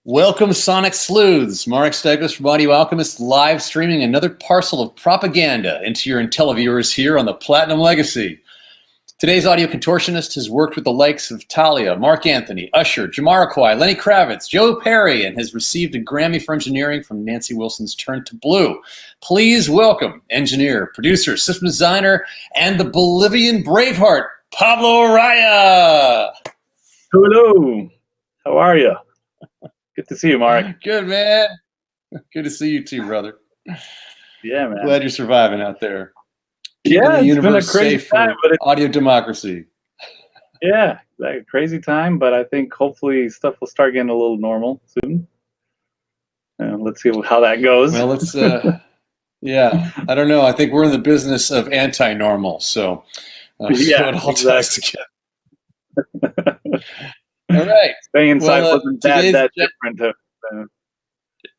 Welcome, Sonic Sleuths. Marek stycos from Audio Alchemist, live streaming another parcel of propaganda into your IntelliViewers here on the Platinum Legacy. Today's audio contortionist has worked with the likes of Thalia, Marc Anthony, Usher, Jamiroquai, Lenny Kravitz, Joe Perry, and has received a Grammy for engineering from Nancy Wilson's Turn to Blue. Please welcome engineer, producer, system designer, and the Bolivian Braveheart, Pablo Arraya. Hello. How are you? Good to see you, Mark. Good, man. Good to see you too, brother. Yeah, man. Glad you're surviving out there. Yeah, it's been a crazy time, but audio democracy. Yeah, like a crazy time, but I think hopefully stuff will start getting a little normal soon. Let's see how that goes. Well, let's. Yeah, I don't know. I think we're in the business of anti-normal, so yeah, it all ties together. All right. Staying inside wasn't that different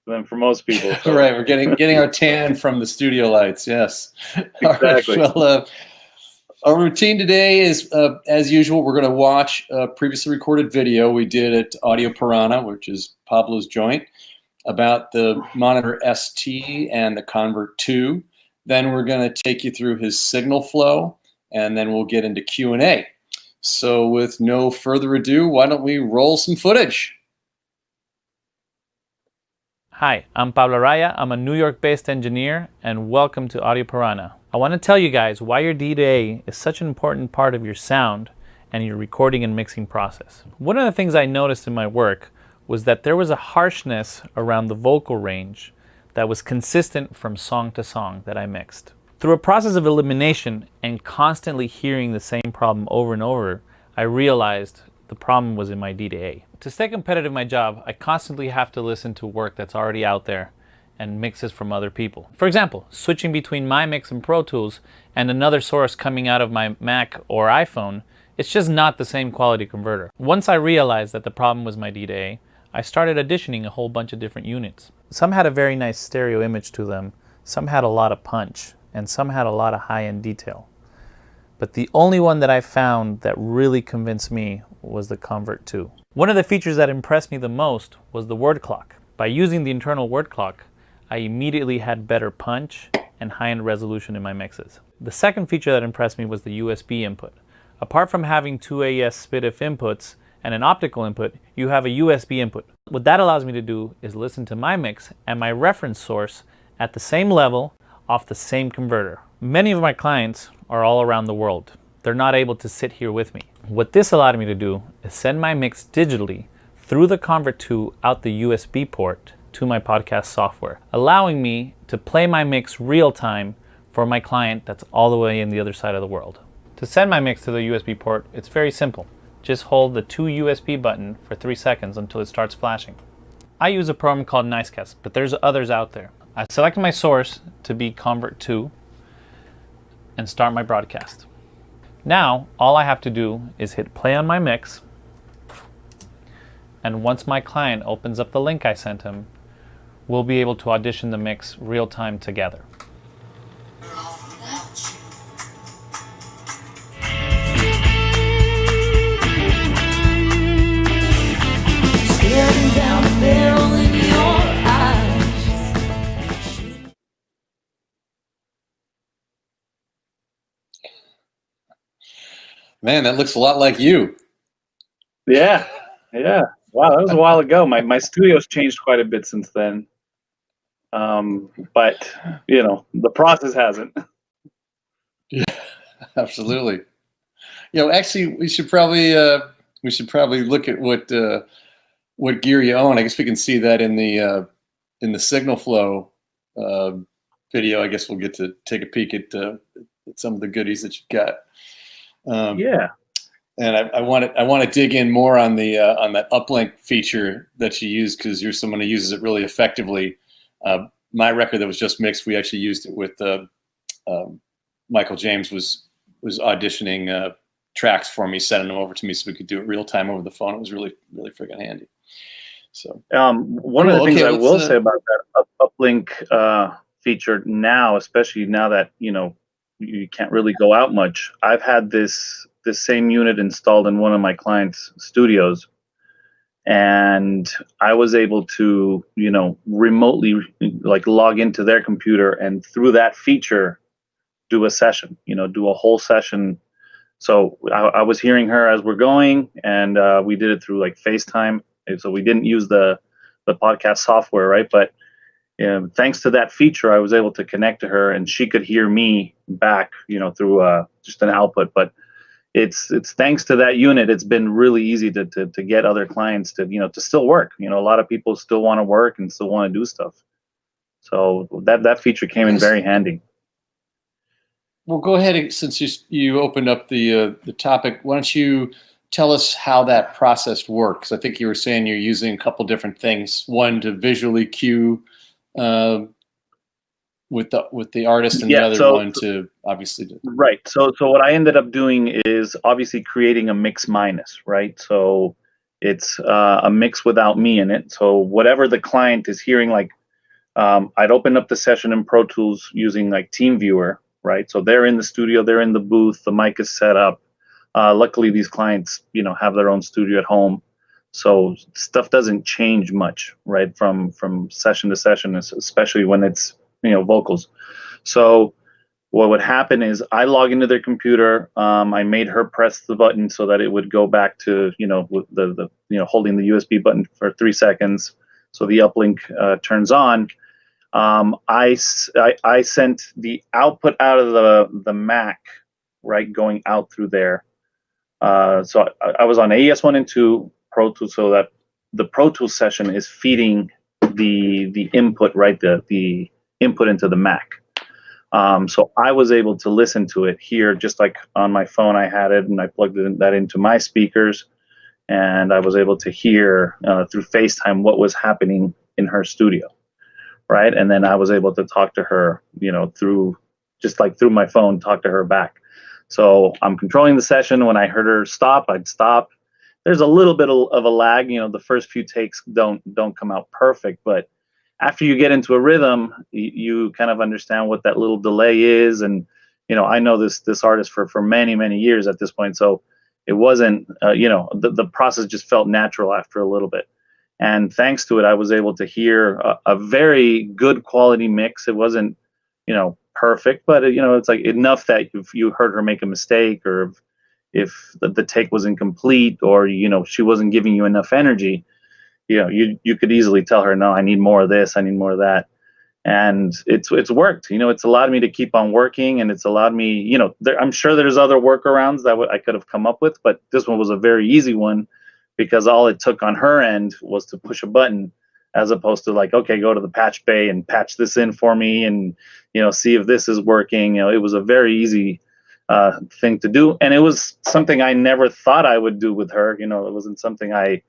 than for most people. So. Right, we're getting our tan from the studio lights. Yes, exactly. Right, well, our routine today is, as usual, we're going to watch a previously recorded video we did at Audio Piranha, which is Pablo's joint, about the Monitor ST and the Convert 2. Then we're going to take you through his signal flow, and then we'll get into Q&A. So with no further ado, why don't we roll some footage? Hi, I'm Pablo Arraya. I'm a New York-based engineer, and welcome to Audio Piranha. I want to tell you guys why your D-to-A is such an important part of your sound and your recording and mixing process. One of the things I noticed in my work was that there was a harshness around the vocal range that was consistent from song to song that I mixed. Through a process of elimination and constantly hearing the same problem over and over, I realized the problem was in my D-to-A. To stay competitive in my job, I constantly have to listen to work that's already out there and mixes from other people. For example, switching between my mix in Pro Tools and another source coming out of my Mac or iPhone, it's just not the same quality converter. Once I realized that the problem was my D-to-A, I started auditioning a whole bunch of different units. Some had a very nice stereo image to them, some had a lot of punch, and some had a lot of high-end detail. But the only one that I found that really convinced me was the Convert 2. One of the features that impressed me the most was the word clock. By using the internal word clock, I immediately had better punch and high-end resolution in my mixes. The second feature that impressed me was the USB input. Apart from having two AES SPDIF inputs and an optical input, you have a USB input. What that allows me to do is listen to my mix and my reference source at the same level off the same converter. Many of my clients are all around the world. They're not able to sit here with me. What this allowed me to do is send my mix digitally through the Convert 2 out the USB port to my podcast software, allowing me to play my mix real time for my client that's all the way in the other side of the world. To send my mix to the USB port, it's very simple. Just hold the 2 USB button for 3 seconds until it starts flashing. I use a program called Nicecast, but there's others out there. I select my source to be Convert 2 and start my broadcast. Now, all I have to do is hit play on my mix, and once my client opens up the link I sent him, we'll be able to audition the mix real time together. Staring down a barrel in your eyes. Man, that looks a lot like you. Yeah. Wow, that was a while ago. My studio's changed quite a bit since then. But, the process hasn't. Yeah, absolutely. Actually, we should probably look at what gear you own. I guess we can see that in the signal flow video. I guess we'll get to take a peek at some of the goodies that you've got. Yeah. And I want to dig in more on the on that uplink feature that you use, because you're someone who uses it really effectively. My record that was just mixed, we actually used it with Michael James was auditioning tracks for me, sending them over to me so we could do it real time over the phone. It was really freaking handy. So one of the things I will say about that uplink feature now, especially now that you can't really go out much. I've had this same unit installed in one of my clients' studios, and I was able to, remotely like log into their computer and through that feature do a session, do a whole session. So I was hearing her as we're going, and we did it through like FaceTime. And so we didn't use the podcast software, right? But thanks to that feature, I was able to connect to her, and she could hear me back, through just an output. But it's thanks to that unit, it's been really easy to get other clients to to still work. A lot of people still want to work and still want to do stuff. So that feature came in very handy. Well, go ahead, since you opened up the topic. Why don't you tell us how that process works? I think you were saying you're using a couple different things. one to visually cue with the artist, and the other one to obviously do. Right. So what I ended up doing is obviously creating a mix minus, right? So it's a mix without me in it. So whatever the client is hearing, like I'd open up the session in Pro Tools using like TeamViewer, right? So they're in the studio, they're in the booth, the mic is set up. Luckily, these clients, have their own studio at home, so stuff doesn't change much, right? From session to session, especially when it's vocals. So what would happen is I log into their computer. I made her press the button so that it would go back to the holding the USB button for 3 seconds, so the uplink turns on. I sent the output out of the Mac, right, going out through there. So I was on AES 1 and 2 Pro Tools, so that the Pro Tools session is feeding the input, right, the input into the Mac. So I was able to listen to it here, just like on my phone. I had it, and I plugged that into my speakers, and I was able to hear through FaceTime what was happening in her studio, right? And then I was able to talk to her, through my phone, talk to her back. So I'm controlling the session. When I heard her stop, I'd stop. There's a little bit of a lag. The first few takes don't come out perfect, but after you get into a rhythm, you kind of understand what that little delay is. And I know this artist for many years at this point, so it wasn't the process just felt natural after a little bit. And thanks to it, I was able to hear a very good quality mix. It wasn't perfect, but it's like enough that if you heard her make a mistake, or if the take was incomplete, or she wasn't giving you enough energy, you could easily tell her, no, I need more of this, I need more of that. And it's worked. It's allowed me to keep on working, and it's allowed me, I'm sure there's other workarounds that I could have come up with, but this one was a very easy one, because all it took on her end was to push a button, as opposed to like, okay, go to the patch bay and patch this in for me, and see if this is working. It was a very easy thing to do, and it was something I never thought I would do with her. It wasn't something I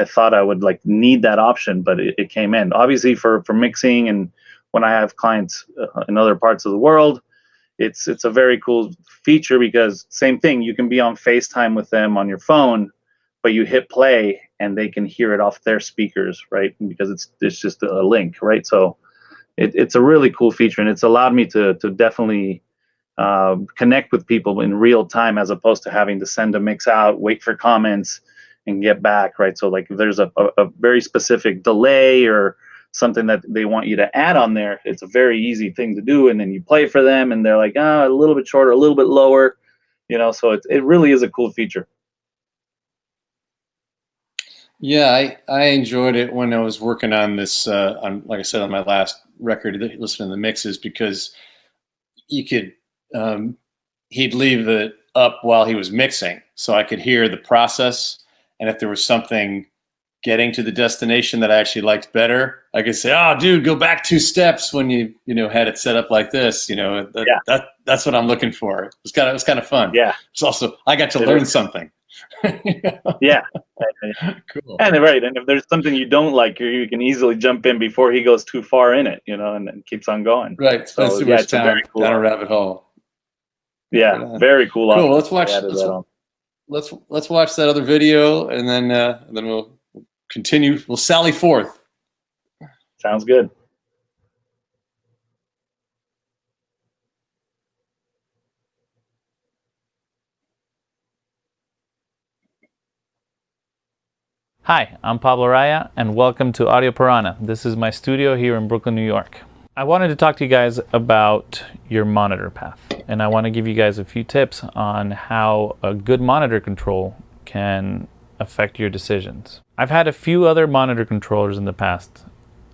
thought I would like need that option, but it came in. Obviously for mixing, and when I have clients in other parts of the world, it's a very cool feature, because same thing, you can be on FaceTime with them on your phone, but you hit play and they can hear it off their speakers, right? Because it's just a link, right? So it's a really cool feature, and it's allowed me to definitely connect with people in real time, as opposed to having to send a mix out, wait for comments, and get back, right? So like if there's a very specific delay or something that they want you to add on there, it's a very easy thing to do, and then you play for them, and they're like, a little bit shorter, a little bit lower, so it really is a cool feature. Yeah, I enjoyed it when I was working on this, like I said, on my last record, listening to the mixes, because you could, he'd leave it up while he was mixing, so I could hear the process. And if there was something getting to the destination that I actually liked better, I could say, "Oh, dude, go back 2 steps when you had it set up like this." That's what I'm looking for. It was kind of fun. Yeah. It's also, I got to learn something. Yeah. Cool. And right, and if there's something you don't like, you can easily jump in before he goes too far in it, and keeps on going. Right. So yeah, it's a very cool down a rabbit hole. Yeah, very cool. Cool. Let's watch that other video, and then we'll continue. We'll sally forth. Sounds good. Hi, I'm Pablo Arraya, and welcome to Audio Piranha. This is my studio here in Brooklyn, New York. I wanted to talk to you guys about your monitor path, and I want to give you guys a few tips on how a good monitor control can affect your decisions. I've had a few other monitor controllers in the past,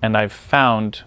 and I've found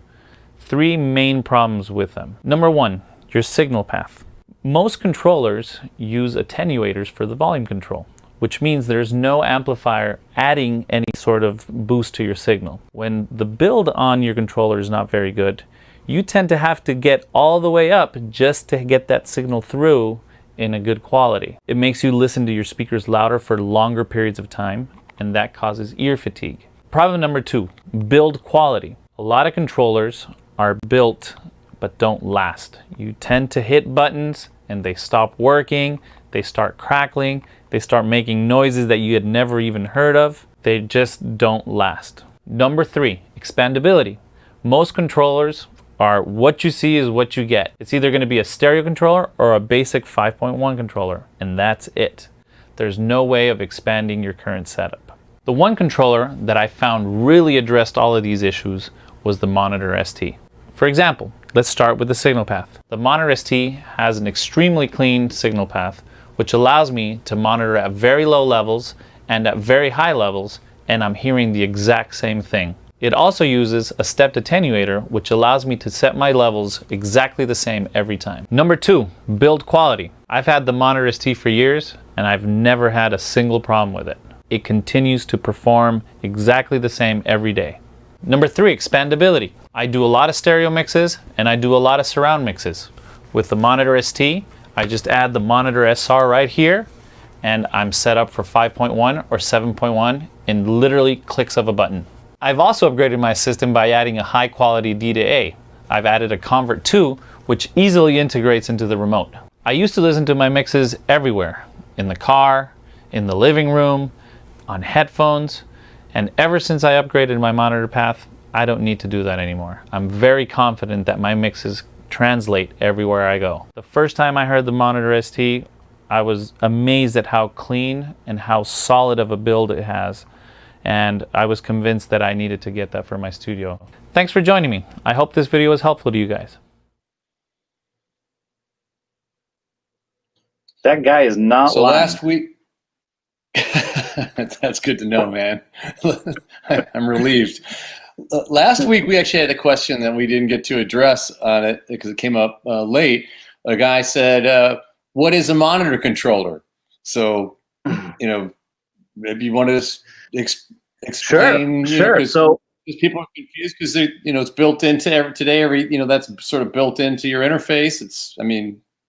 three main problems with them. Number one, your signal path. Most controllers use attenuators for the volume control, which means there's no amplifier adding any sort of boost to your signal. When the build on your controller is not very good, you tend to have to get all the way up just to get that signal through in a good quality. It makes you listen to your speakers louder for longer periods of time, and that causes ear fatigue. Problem number two, build quality. A lot of controllers are built but don't last. You tend to hit buttons and they stop working, they start crackling, they start making noises that you had never even heard of. They just don't last. Number three, expandability. Most controllers are what you see is what you get. It's either going to be a stereo controller or a basic 5.1 controller, and that's it. There's no way of expanding your current setup. The one controller that I found really addressed all of these issues was the Monitor ST. For example, let's start with the signal path. The Monitor ST has an extremely clean signal path, which allows me to monitor at very low levels and at very high levels, and I'm hearing the exact same thing. It also uses a stepped attenuator, which allows me to set my levels exactly the same every time. Number two, build quality. I've had the Monitor ST for years, and I've never had a single problem with it. It continues to perform exactly the same every day. Number three, expandability. I do a lot of stereo mixes and I do a lot of surround mixes. With the Monitor ST, I just add the Monitor SR right here and I'm set up for 5.1 or 7.1 in literally clicks of a button. I've also upgraded my system by adding a high quality D to A. I've added a Convert 2, which easily integrates into the remote. I used to listen to my mixes everywhere, in the car, in the living room, on headphones, and ever since I upgraded my monitor path, I don't need to do that anymore. I'm very confident that my mixes translate everywhere I go. The first time I heard the Monitor ST, I was amazed at how clean and how solid of a build it has, and I was convinced that I needed to get that for my studio. Thanks for joining me. I hope this video was helpful to you guys. That guy is not So lying. last week, that's good to know, man. I'm relieved. Last week, we actually had a question that we didn't get to address on it because it came up late. A guy said, what is a monitor controller? So, maybe you want to explain. Sure. So people are confused because it's built into that's sort of built into your interface. It's,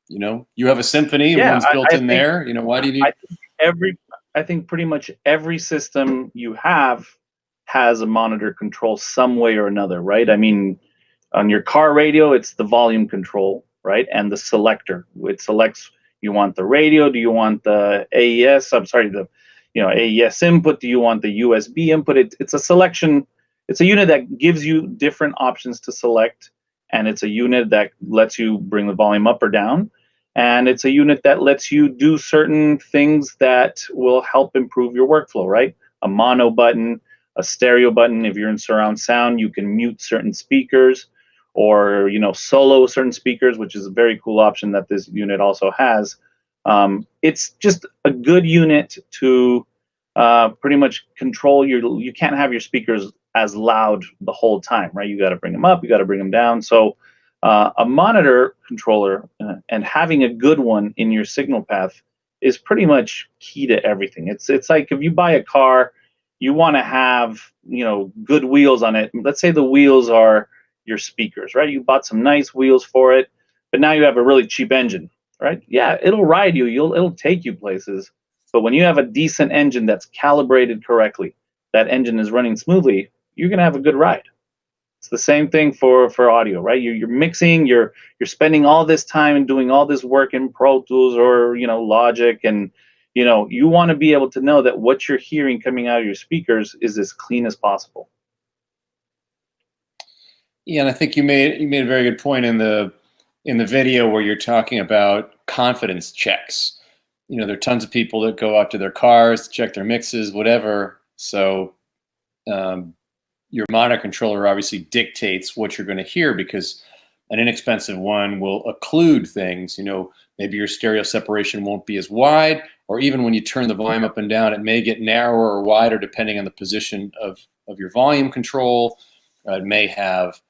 you have a symphony, one's built in there. Why do you need? I think pretty much every system you have has a monitor control some way or another, right? I mean, on your car radio, it's the volume control, right? And the selector. It selects, you want the radio, do you want the AES? I'm sorry, the AES input, do you want the USB input? It's a selection. It's a unit that gives you different options to select, and it's a unit that lets you bring the volume up or down. And it's a unit that lets you do certain things that will help improve your workflow, right? A mono button, a stereo button. If you're in surround sound, you can mute certain speakers or, solo certain speakers, which is a very cool option that this unit also has. It's just a good unit to pretty much control you can't have your speakers as loud the whole time, right? You got to bring them up, you got to bring them down. So a monitor controller and having a good one in your signal path is pretty much key to everything. It's like if you buy a car, you want to have good wheels on it. Let's say the wheels are your speakers, right? You bought some nice wheels for it, but now you have a really cheap engine, right? Yeah, it'll ride you. It'll take you places. But when you have a decent engine that's calibrated correctly, that engine is running smoothly, you're gonna have a good ride. It's the same thing for audio, right? You're mixing, you're spending all this time and doing all this work in Pro Tools or Logic, and you want to be able to know that what you're hearing coming out of your speakers is as clean as possible. Yeah, and I think you made a very good point in the video where you're talking about confidence checks. There are tons of people that go out to their cars to check their mixes, whatever, So your monitor controller obviously dictates what you're going to hear, because an inexpensive one will occlude things. You know, maybe your stereo separation won't be as wide, or even when you turn the volume up and down, it may get narrower or wider depending on the position of your volume control. It may have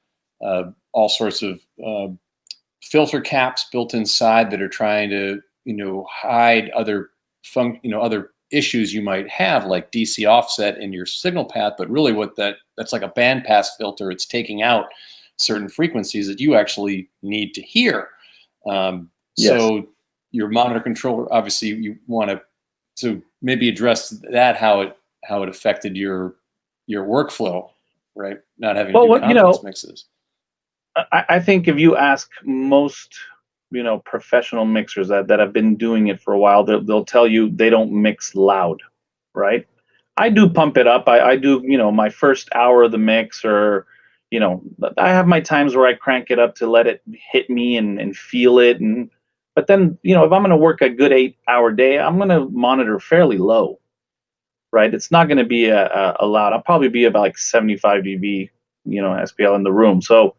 all sorts of filter caps built inside that are trying to, you know, hide other other issues you might have, like DC offset in your signal path. But really what that's like a bandpass filter. It's taking out certain frequencies that you actually need to hear. Yes. So your monitor controller, obviously you want to maybe address that, how it affected your workflow, right? Not having to do confidence mixes. I think if you ask most, you know, professional mixers that have been doing it for a while, they'll tell you they don't mix loud, right? I do pump it up. I do, you know, my first hour of the mix, or, you know, I have my times where I crank it up to let it hit me and feel it. But then, you know, if I'm going to work a good 8-hour day, I'm going to monitor fairly low, right? It's not going to be a loud. I'll probably be about like 75 dB, you know, SPL in the room. So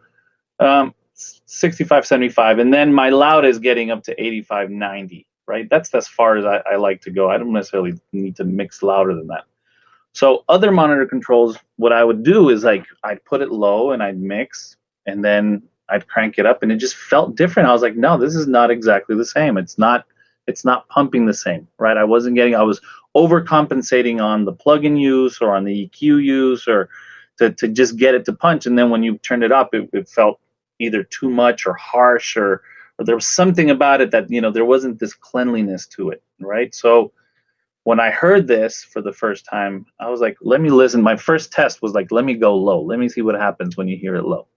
65, 75, and then my loud is getting up to 85, 90, right? That's as far as I like to go. I don't necessarily need to mix louder than that. So other monitor controls, what I would do is like I'd put it low and I'd mix, and then I'd crank it up, and it just felt different. I was like, no, this is not exactly the same. It's not pumping the same, right? I was overcompensating on the plugin use or on the EQ use, or to just get it to punch. And then when you turned it up, it felt either too much or harsh, or there was something about it that, you know, there wasn't this cleanliness to it, right? So when I heard this for the first time, I was like, let me listen. My first test was like, let me go low. Let me see what happens when you hear it low.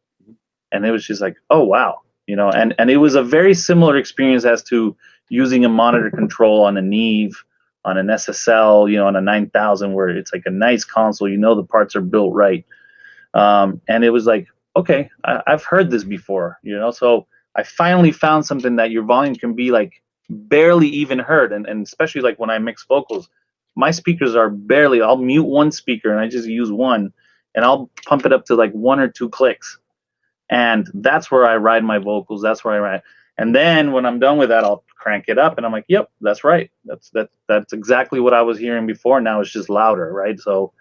And it was just like, oh, wow. You know, and it was a very similar experience as to using a monitor control on a Neve, on an SSL, you know, on a 9000, where it's like a nice console, you know, the parts are built right. And it was like, okay, I've heard this before, you know. So I finally found something that your volume can be like barely even heard. And especially like when I mix vocals, my speakers are barely, I'll mute one speaker and I just use one, and I'll pump it up to like 1 or 2 clicks. And that's where I ride my vocals. That's where I ride. And then when I'm done with that, I'll crank it up, and I'm like, yep, that's right. That's exactly what I was hearing before. Now it's just louder, right? So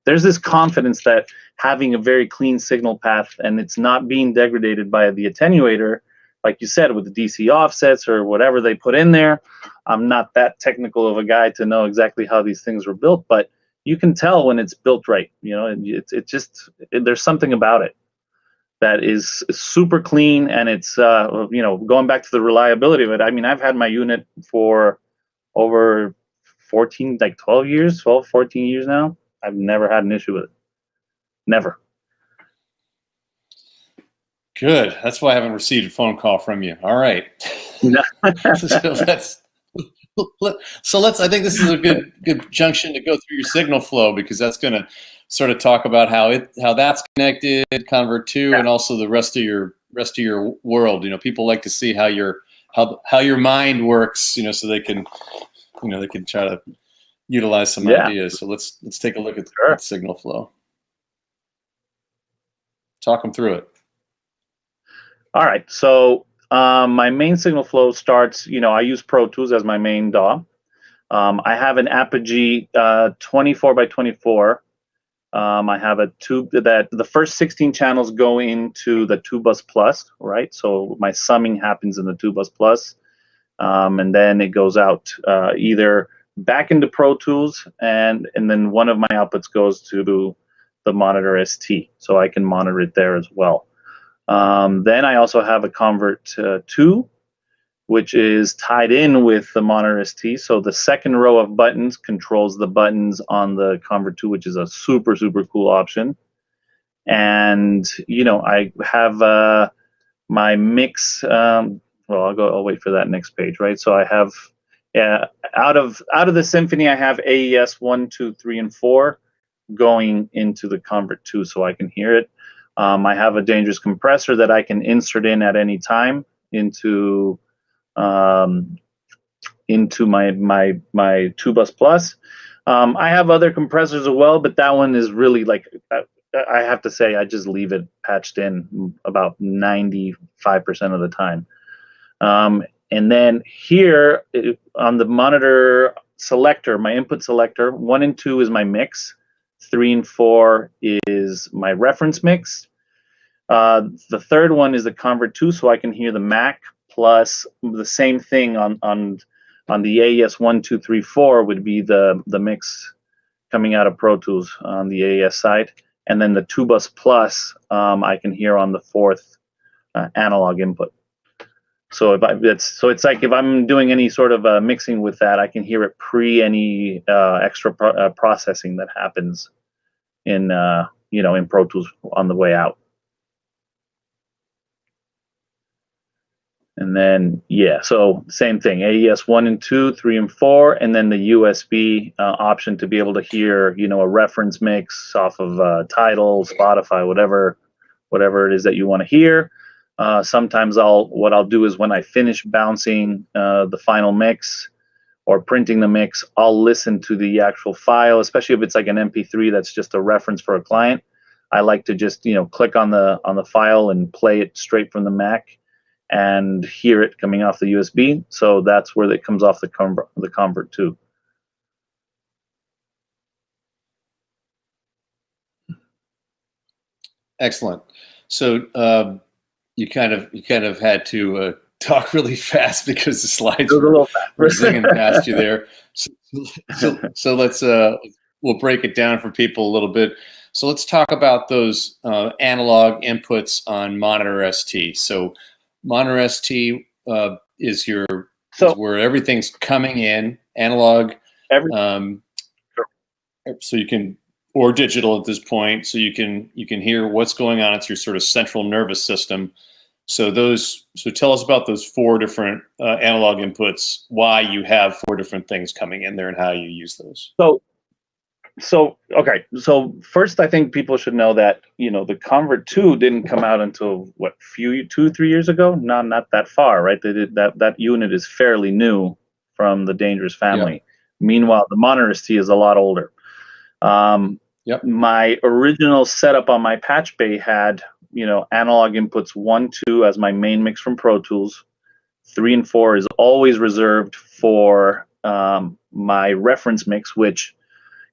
there's this confidence that having a very clean signal path, and it's not being degraded by the attenuator, like you said, with the DC offsets or whatever they put in there. I'm not that technical of a guy to know exactly how these things were built, but you can tell when it's built right. You know, there's something about it that is super clean, and it's you know, going back to the reliability of it. I mean, I've had my unit for over 14 years now. I've never had an issue with it. Never. Good. That's why I haven't received a phone call from you. All right. So let's I think this is a good junction to go through your signal flow, because that's going to sort of talk about how that's connected, Convert 2, and also the rest of your world. You know, people like to see how your mind works, you know, so they can try to utilize some ideas. So let's take a look at the signal flow. Talk them through it. All right. So my main signal flow starts, you know, I use Pro Tools as my main DAW. I have an Apogee 24 by 24. I have a tube that the first 16 channels go into the 2-bus plus, right? So my summing happens in the 2-bus plus, and then it goes out either back into Pro Tools, and then one of my outputs goes to the monitor ST, so I can monitor it there as well. Then I also have a Convert 2, which is tied in with the monitor ST. So the second row of buttons controls the buttons on the Convert 2, which is a super, super cool option. And, you know, I have my mix. Well, I'll wait for that next page, right? So I have, out of the Symphony, I have AES 1, 2, 3, and 4 going into the Convert 2, so I can hear it. I have a dangerous compressor that I can insert in at any time into my 2-bus plus. I have other compressors as well, but that one is really like, I have to say, I just leave it patched in about 95% of the time. And then here on the monitor selector, my input selector, 1 and 2 is my mix, 3 and 4 is my reference mix. The third one is the convert 2, so I can hear the Mac, plus the same thing on the AES 1, 2, 3, 4 would be the mix coming out of Pro Tools on the AES side, and then the 2-bus plus I can hear on the 4th analog input. So it's like if I'm doing any sort of mixing with that, I can hear it pre any extra processing that happens in in Pro Tools on the way out. And then, yeah, so same thing, AES 1 and 2, 3 and 4, and then the USB option to be able to hear, a reference mix off of Tidal, Spotify, whatever it is that you want to hear. Sometimes what I'll do is when I finish bouncing the final mix or printing the mix, I'll listen to the actual file, especially if it's like an MP3 that's just a reference for a client. I like to just, click on the file and play it straight from the Mac and hear it coming off the USB. So that's where it comes off the convert too. Excellent. So you kind of had to talk really fast because the slides were zinging past you there. So let's we'll break it down for people a little bit. So let's talk about those analog inputs on Monitor ST. So Monitor ST is where everything's coming in analog, so you can, or digital at this point, so you can hear what's going on. It's your sort of central nervous system. So tell us about those 4 different analog inputs, why you have 4 different things coming in there, and how you use those. Okay. So first, I think people should know that the Convert 2 didn't come out until 2-3 years ago. Not that far, right? They did that unit is fairly new from the Dangerous family. Yep. Meanwhile, the Monitor ST is a lot older. Yep. My original setup on my patch bay had analog inputs 1, 2 as my main mix from Pro Tools. 3 and 4 is always reserved for my reference mix, which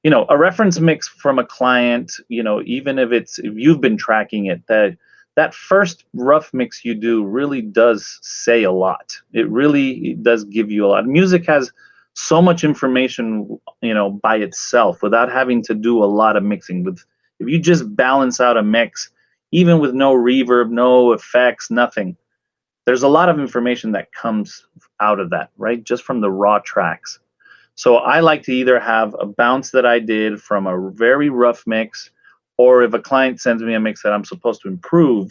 a reference mix from a client, even if you've been tracking it, that first rough mix you do really does say a lot. It really does give you a lot. Music has so much information, by itself without having to do a lot of mixing. If you just balance out a mix, even with no reverb, no effects, nothing, there's a lot of information that comes out of that, right? Just from the raw tracks. So I like to either have a bounce that I did from a very rough mix, or if a client sends me a mix that I'm supposed to improve,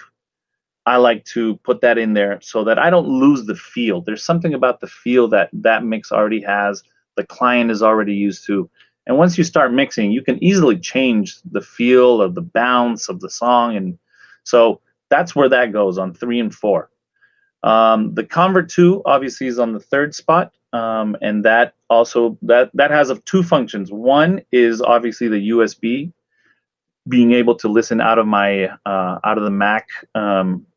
I like to put that in there so that I don't lose the feel. There's something about the feel that mix already has, the client is already used to. And once you start mixing, you can easily change the feel of the bounce of the song. And so that's where that goes on 3 and 4. The Convert 2 obviously is on the 3rd spot. And that also that has 2 functions. One is obviously the USB, being able to listen out of the Mac,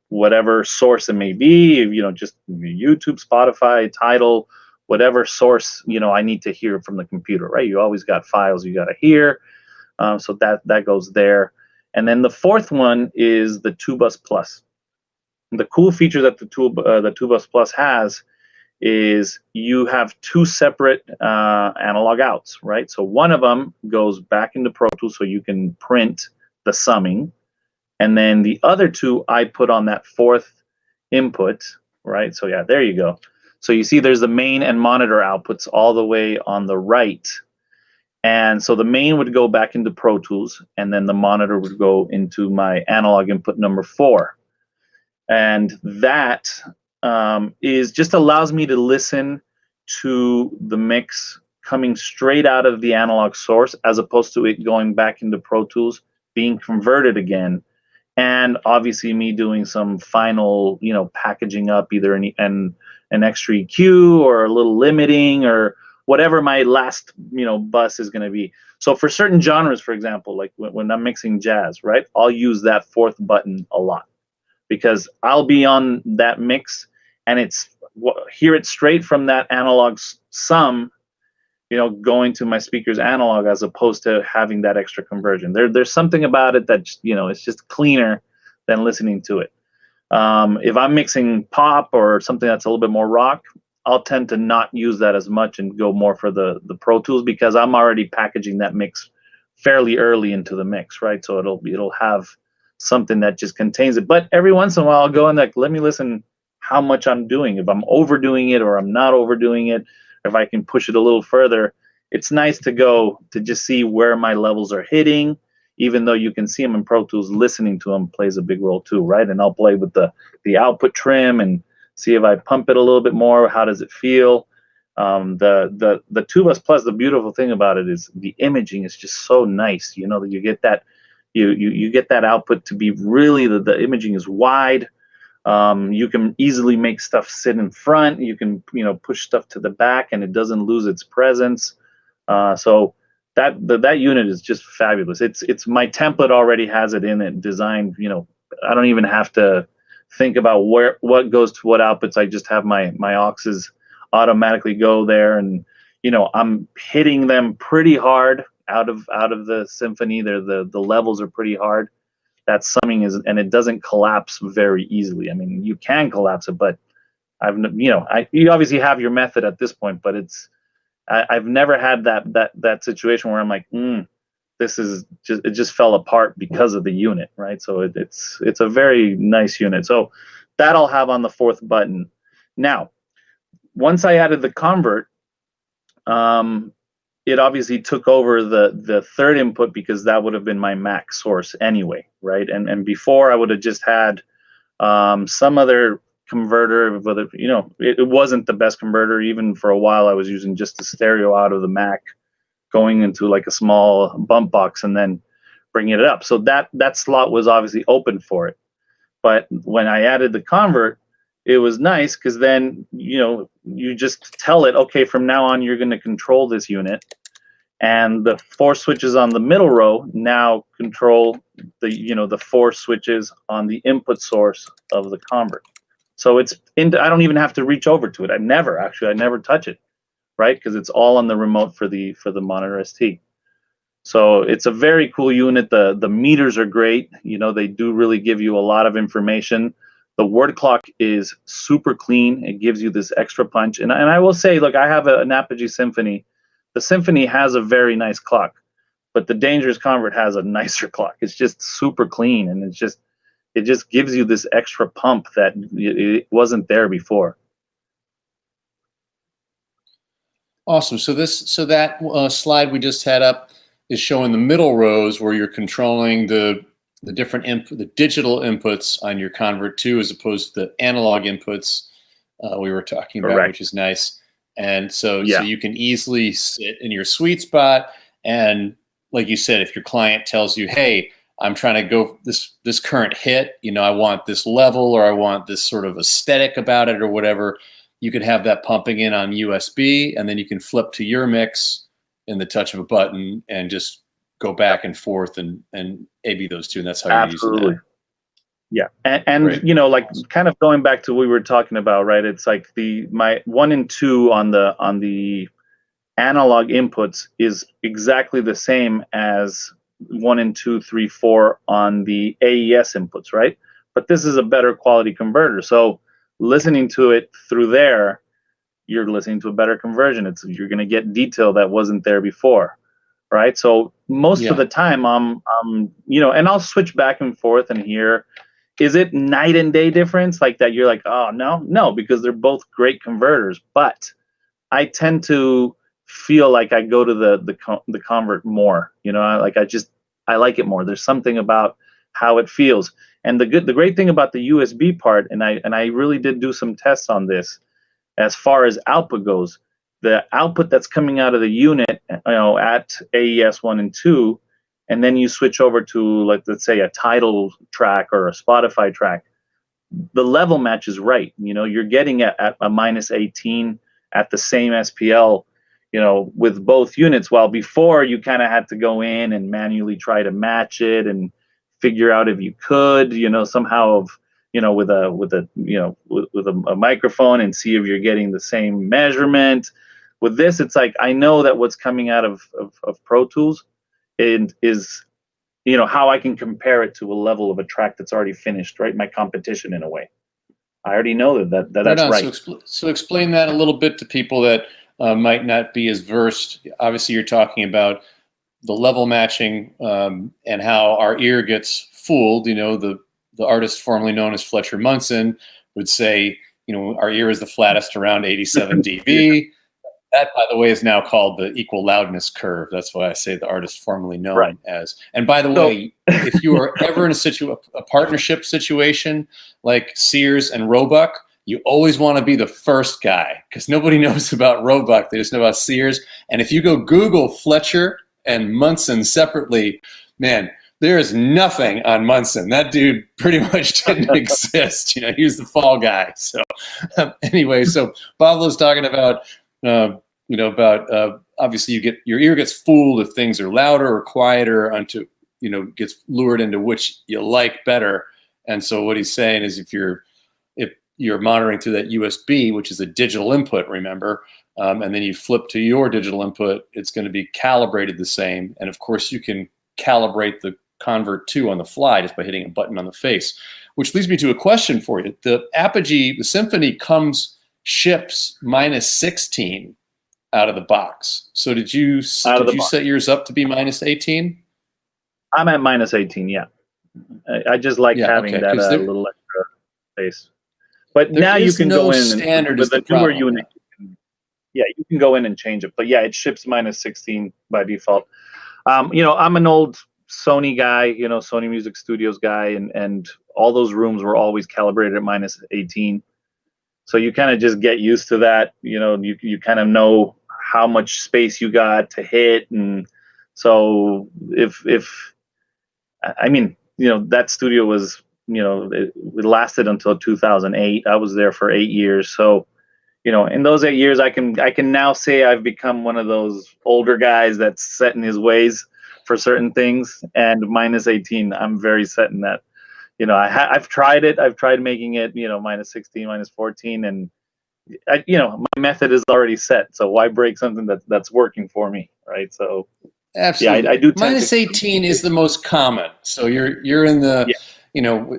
whatever source it may be, just YouTube, Spotify, Tidal, whatever source I need to hear from the computer, right? You always got files you got to hear, so that goes there. And then the 4th one is the 2-bus plus. The cool feature that the 2-bus plus has is you have 2 separate analog outs, right? So one of them goes back into Pro Tools so you can print the summing, and then the other 2 I put on that 4th input, right? So yeah, there you go. So you see there's the main and monitor outputs all the way on the right, and so the main would go back into Pro Tools, and then the monitor would go into my analog input number 4, and that is just allows me to listen to the mix coming straight out of the analog source, as opposed to it going back into Pro Tools, being converted again, and obviously me doing some final, packaging up, either an extra EQ or a little limiting or whatever my last, bus is going to be. So for certain genres, for example, like when I'm mixing jazz, right, I'll use that fourth button a lot because I'll be on that mix and hear it straight from that analog sum, going to my speaker's analog as opposed to having that extra conversion. There's something about it that, it's just cleaner than listening to it. If I'm mixing pop or something that's a little bit more rock, I'll tend to not use that as much and go more for the Pro Tools because I'm already packaging that mix fairly early into the mix, right? So it'll have something that just contains it. But every once in a while, I'll go and let me listen how much I'm doing. If I'm overdoing it or I'm not overdoing it, if I can push it a little further, it's nice to go to just see where my levels are hitting, even though you can see them in Pro Tools. Listening to them plays a big role too, right? And I'll play with the output trim and see if I pump it a little bit more. How does it feel? The 2 Bus Plus, the beautiful thing about it is the imaging is just so nice. That you get that you get that output to be really the imaging is wide. You can easily make stuff sit in front. You can push stuff to the back and it doesn't lose its presence. So that unit is just fabulous. It's my template already has it in it designed. I don't even have to think about what goes to what outputs. I just have my auxes automatically go there, and I'm hitting them pretty hard out of the symphony. The levels are pretty hard. That summing and it doesn't collapse very easily. I mean, you can collapse it, but you obviously have your method at this point, but I've never had that situation where I'm like, it just fell apart because of the unit, right? So it's a very nice unit. So that I'll have on the fourth button. Now, once I added the convert, it obviously took over the third input because that would have been my Mac source anyway, right? And before I would have just had some other converter, whether it wasn't the best converter. Even for a while, I was using just the stereo out of the Mac, going into like a small bump box and then bringing it up. So that slot was obviously open for it. But when I added the convert, it was nice because then you just tell it, okay, from now on you're going to control this unit, and the 4 switches on the middle row now control the 4 switches on the input source of the convert. So I don't even have to reach over to it. I never touch it, right? Because it's all on the remote for the Monitor ST. So it's a very cool unit. The meters are great. They do really give you a lot of information. The word clock is super clean. It gives you this extra punch. And I will say, look, I have an Apogee Symphony. The Symphony has a very nice clock, but the Dangerous Convert has a nicer clock. It's just super clean, and it just gives you this extra pump that it wasn't there before. Awesome. So that slide we just had up is showing the middle rows where you're controlling the different the digital inputs on your Convert 2 as opposed to the analog inputs we were talking about, Correct. which is nice. And so Yeah. so you can easily sit in your sweet spot. And like you said, if your client tells you, hey, I'm trying to go this current hit, I want this level, or I want this sort of aesthetic about it or whatever, you could have that pumping in on USB, and then you can flip to your mix in the touch of a button and just go back and forth and A/B those two, and that's how you're using that. Yeah, and Great. like kind of going back to what we were talking about, right? It's like my 1 and 2 on the analog inputs is exactly the same as 1 and 2, 3, 4 on the AES inputs, right? But this is a better quality converter. So listening to it through there, you're listening to a better conversion. You're going to get detail that wasn't there before, right? So most of the time, and I'll switch back and forth and hear. Is it night and day difference like that? You're like, oh, no, because they're both great converters. But I tend to feel like I go to the convert more. I like it more. There's something about how it feels. And the great thing about the USB part, and I really did do some tests on this, as far as output goes, the output that's coming out of the unit, at AES 1 and 2. And then you switch over to, let's say, a Tidal track or a Spotify track, the level match is right. You're getting at a -18 at the same SPL. with both units. While before you kind of had to go in and manually try to match it and figure out if you could, somehow with a microphone and see if you're getting the same measurement. With this, it's like I know that what's coming out of Pro Tools is how I can compare it to a level of a track that's already finished, right? My competition in a way. I already know that's right. So explain that a little bit to people that might not be as versed. Obviously, you're talking about the level matching and how our ear gets fooled. The artist formerly known as Fletcher Munson would say, our ear is the flattest around 87 dB. That, by the way, is now called the equal loudness curve. That's why I say the artist formerly known as. And by the way, if you are ever in a partnership situation like Sears and Roebuck, you always want to be the first guy because nobody knows about Roebuck. They just know about Sears. And if you go Google Fletcher and Munson separately, man, there is nothing on Munson. That dude pretty much didn't exist. He was the fall guy. So anyway, so Pablo's talking about obviously your ear gets fooled if things are louder or quieter gets lured into which you like better. And so what he's saying is if you're monitoring through that USB, which is a digital input, remember, and then you flip to your digital input, it's going to be calibrated the same. And of course you can calibrate the convert to on the fly just by hitting a button on the face, which leads me to a question for you. The Apogee, the Symphony ships -16 out of the box. So did you set yours up to be -18? I'm at -18. Yeah, I just like having that little extra space. But now you can go in standard with a newer unit. Yeah, you can go in and change it. But yeah, it ships -16 by default. I'm an old Sony guy, Sony Music Studios guy, and all those rooms were always calibrated at -18. So you kind of just get used to that. You kind of know how much space you got to hit. And so that studio was, it lasted until 2008. I was there for 8 years. So, in those 8 years, I can now say I've become one of those older guys that's set in his ways for certain things. And -18, I'm very set in that. I've tried it. I've tried making it, -16, -14, and my method is already set. So why break something that's working for me, right? So absolutely, yeah, I do. -18 is the most common. So you're in the,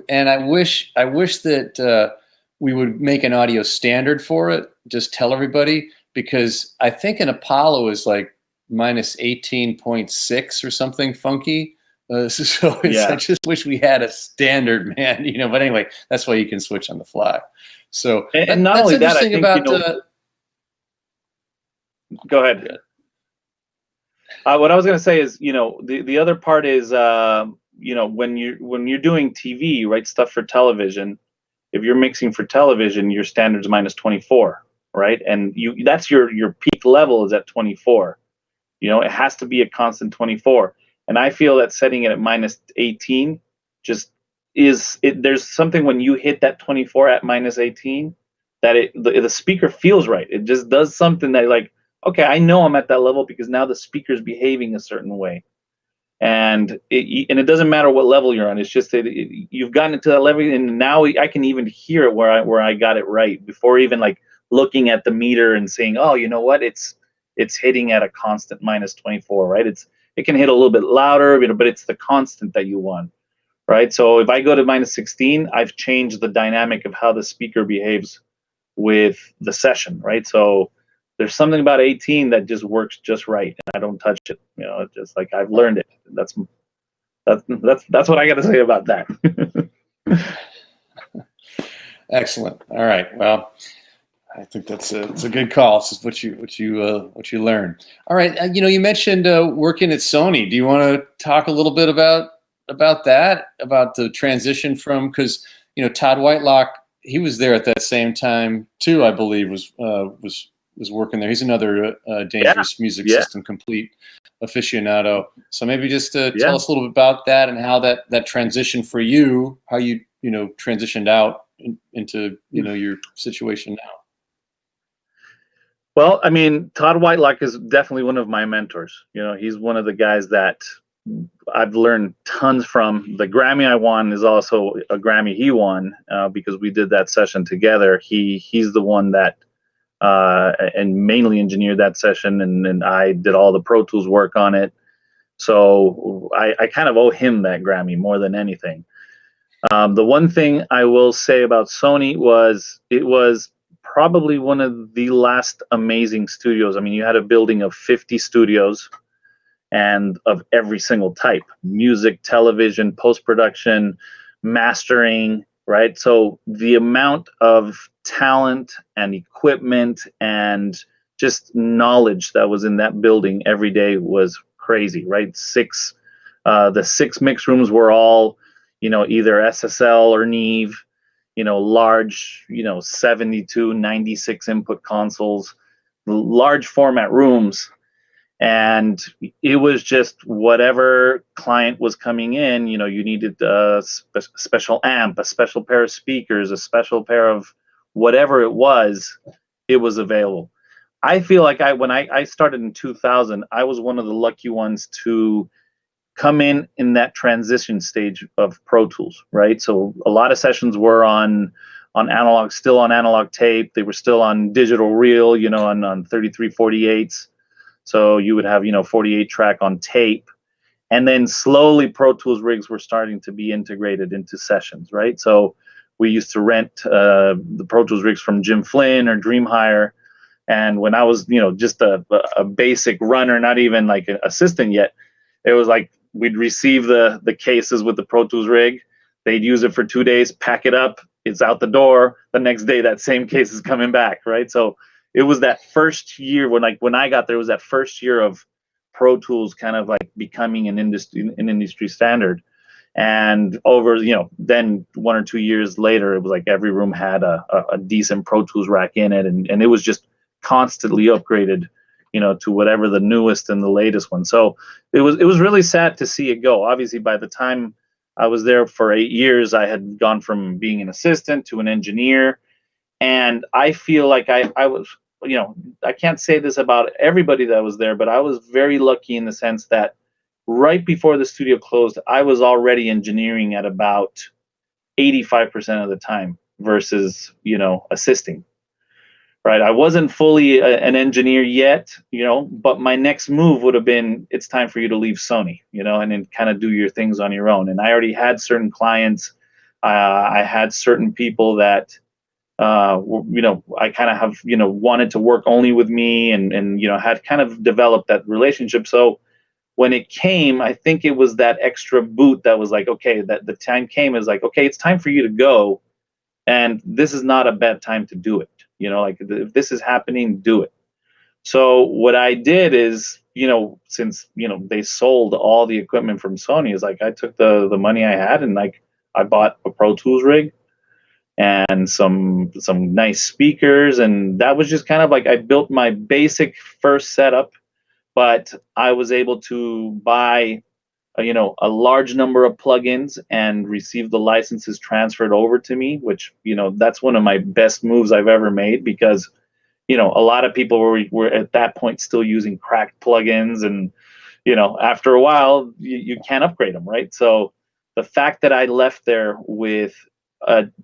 and I wish that we would make an audio standard for it. Just tell everybody, because I think an Apollo is like -18.6 or something funky. I just wish we had a standard, man. But anyway, that's why you can switch on the fly. So and not only that, I think go ahead. What I was going to say is, the other part is, when you're doing TV, right, stuff for television. If you're mixing for television, your standard's -24, right, and that's your peak level is at 24. It has to be a constant 24. And I feel that setting it at -18 just there's something when you hit that 24 at -18 that the speaker feels right. It just does something that like, okay, I know I'm at that level because now the speaker's behaving a certain way. And it doesn't matter what level you're on. It's just that you've gotten it to that level, and now I can even hear it where I got it right before even like looking at the meter and saying, oh, you know what, it's hitting at a constant -24, right? It can hit a little bit louder, but it's the constant that you want, right? So if I go to -16, I've changed the dynamic of how the speaker behaves with the session, right? So there's something about 18 that just works just right, and I don't touch it. It's just like I've learned it. That's what I got to say about that. Excellent. All right. Well, I think it's a good call. This is what you learn. All right. You mentioned working at Sony. Do you want to talk a little bit about that, about the transition from, because Todd Whitelock, he was there at that same time too, I believe, was working there. He's another Dangerous Music System Complete aficionado. So maybe just tell us a little bit about that and how that transition for you, how you transitioned out into your situation now. Well, I mean, Todd Whitelock is definitely one of my mentors. You know, he's one of the guys that I've learned tons from. The Grammy I won is also a Grammy he won because we did that session together. He's the one that and mainly engineered that session, and I did all the Pro Tools work on it. So I kind of owe him that Grammy more than anything. The one thing I will say about Sony was it was probably one of the last amazing studios. I mean, you had a building of 50 studios and of every single type: music, television, post-production, mastering, right? So the amount of talent and equipment and just knowledge that was in that building every day was crazy, right? The 6 mix rooms were all, you know, either SSL or Neve, you know, large, you know, 72, 96 input consoles, large format rooms. And it was just whatever client was coming in, you know, you needed a special amp, a special pair of speakers, a special pair of whatever it was available. I feel like when I started in 2000, I was one of the lucky ones to come in that transition stage of Pro Tools, right? So a lot of sessions were on analog, still on analog tape. They were still on digital reel, you know, on 3348s. So you would have, you know, 48 track on tape. And then slowly Pro Tools rigs were starting to be integrated into sessions, right? So we used to rent the Pro Tools rigs from Jim Flynn or Dream Hire. And when I was, you know, just a basic runner, not even like an assistant yet, it was like we'd receive the cases with the Pro Tools rig. They'd use it for 2 days, pack it up, it's out the door. The next day, that same case is coming back, right? So it was that first year when I got there, it was that first year of Pro Tools kind of like becoming an industry standard. And over, you know, then 1 or 2 years later, it was like every room had a decent Pro Tools rack in it, and it was just constantly upgraded, you know, to whatever the newest and the latest one. So it was really sad to see it go. Obviously, by the time I was there for 8 years, I had gone from being an assistant to an engineer. And I feel like I was, you know, I can't say this about everybody that was there, but I was very lucky in the sense that right before the studio closed, I was already engineering at about 85% of the time versus, you know, assisting. Right, I wasn't fully an engineer yet, you know, but my next move would have been, it's time for you to leave Sony, you know, and then kind of do your things on your own. And I already had certain clients. I had certain people that, you know, I kind of have, you know, wanted to work only with me and, you know, had kind of developed that relationship. So when it came, I think it was that extra boot that was like, okay, that the time came is like, okay, it's time for you to go. And this is not a bad time to do it. You know, like if this is happening, do it. So what I did is, you know, since, you know, they sold all the equipment from Sony, is like I took the money I had and like I bought a Pro Tools rig and some nice speakers, and that was just kind of like I built my basic first setup, but I was able to buy you know, a large number of plugins and receive the licenses transferred over to me, which, you know, that's one of my best moves I've ever made because, you know, a lot of people were at that point still using cracked plugins, and, you know, after a while you can't upgrade them, right? So the fact that I left there with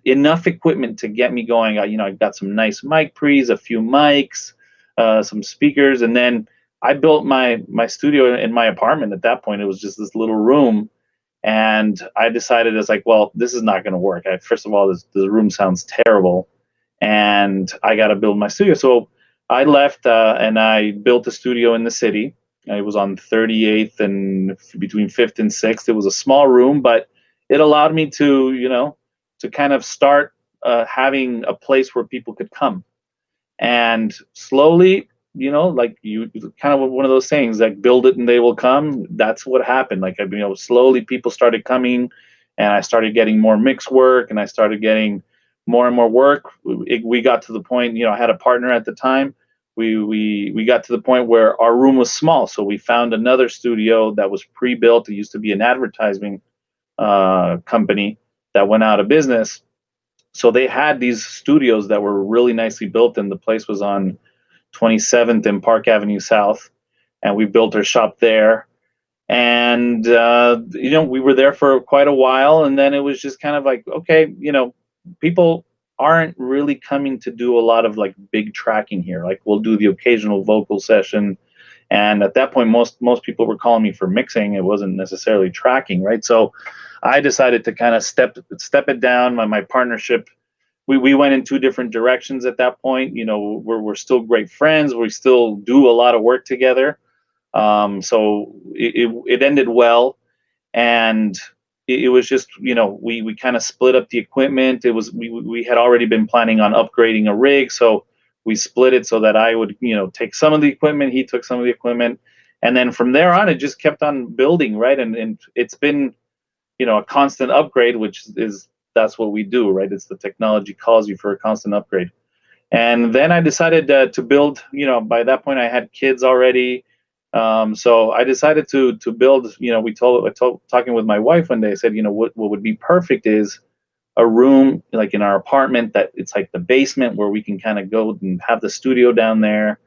enough equipment to get me going, you know, I got some nice mic pre's, a few mics, some speakers, and then I built my studio in my apartment. At that point, it was just this little room, and I decided it's like, well, this is not going to work. First of all, this room sounds terrible, and I got to build my studio. So I left and I built a studio in the city. It was on 38th and between 5th and 6th. It was a small room, but it allowed me to, you know, to kind of start having a place where people could come, and slowly, you know, like you kind of one of those things like build it and they will come. That's what happened. Like, you know, slowly people started coming, and I started getting more mix work, and I started getting more and more work. We got to the point, you know, I had a partner at the time. We got to the point where our room was small, so we found another studio that was pre-built. It used to be an advertising company that went out of business. So they had these studios that were really nicely built, and the place was on 27th and Park Avenue South, and we built our shop there. And we were there for quite a while, and then it was just kind of like, okay, people aren't really coming to do a lot of like big tracking here. Like, we'll do the occasional vocal session, and at that point, most people were calling me for mixing. It wasn't necessarily tracking, right? So I decided to kind of step it down. My partnership, we went in two different directions at that point. We're still great friends. We still do a lot of work together. So it ended well, and it was just, we kind of split up the equipment. It was, we had already been planning on upgrading a rig, so we split it so that I would, take some of the equipment, he took some of the equipment, and then from there on, it just kept on building, right? And it's been, a constant upgrade, which is, that's what we do, right? It's the technology calls you for a constant upgrade. And then I decided to build, by that point I had kids already. So I decided to build, talking with my wife one day, I said, what would be perfect is a room like in our apartment that it's like the basement where we can kind of go and have the studio down there,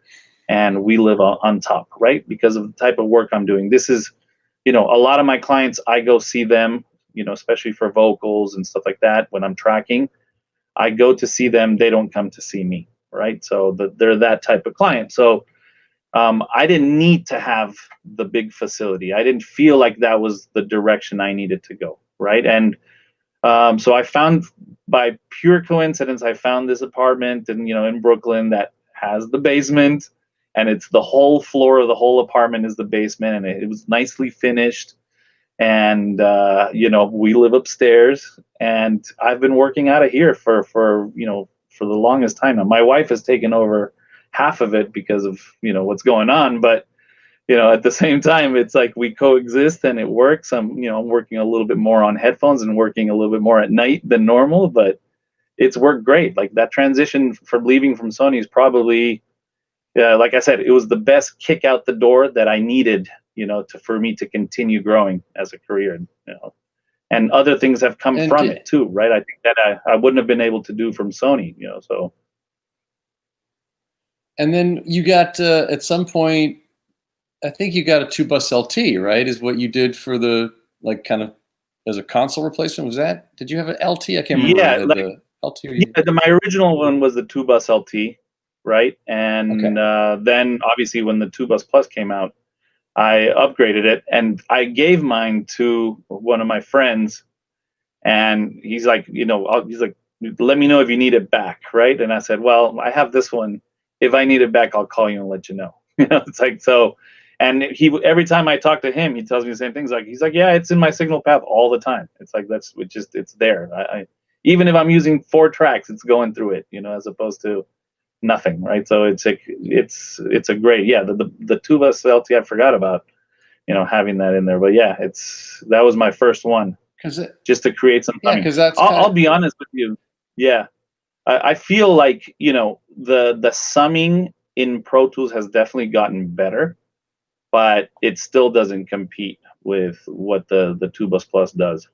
and we live on top, right? Because of the type of work I'm doing. This is, a lot of my clients, I go see them, especially for vocals and stuff like that. When I'm tracking, I go to see them. They don't come to see me, right? So they're that type of client. So I didn't need to have the big facility. I didn't feel like that was the direction I needed to go, right? And so I found, by pure coincidence, I found this apartment in Brooklyn that has the basement, and it's the whole floor of the whole apartment is the basement, and it was nicely finished. And we live upstairs, and I've been working out of here for the longest time now. My wife has taken over half of it because of what's going on, but at the same time, it's like we coexist and it works. I'm working a little bit more on headphones and working a little bit more at night than normal, but it's worked great. Like, that transition from leaving from Sony is probably, like I said, it was the best kick out the door that I needed, for me to continue growing as a career, and other things have come from it too, right? I think that I wouldn't have been able to do from Sony, so. And then you got, at some point, I think you got a 2-bus LT, right? Is what you did for the, like, kind of as a console replacement. Was that, did you have an LT? I can't remember. Yeah, the LT. My original one was the 2-bus LT, right? And then obviously when the 2-bus Plus came out, I upgraded it, and I gave mine to one of my friends, and he's like, let me know if you need it back, right? And I said, well, I have this one. If I need it back, I'll call you and let you know. It's like, so, and every time I talk to him, he tells me the same things. Like, he's like, yeah, it's in my signal path all the time. It's like, it's there. I even if I'm using 4 tracks, it's going through it, as opposed to nothing, right? So it's like, it's a great, the 2-bus LT, I forgot about, having that in there, but yeah, that was my first one, just to create some timing. Because that's, I'll be honest with you. Yeah. I feel like, the summing in Pro Tools has definitely gotten better, but it still doesn't compete with what the 2-bus Plus does.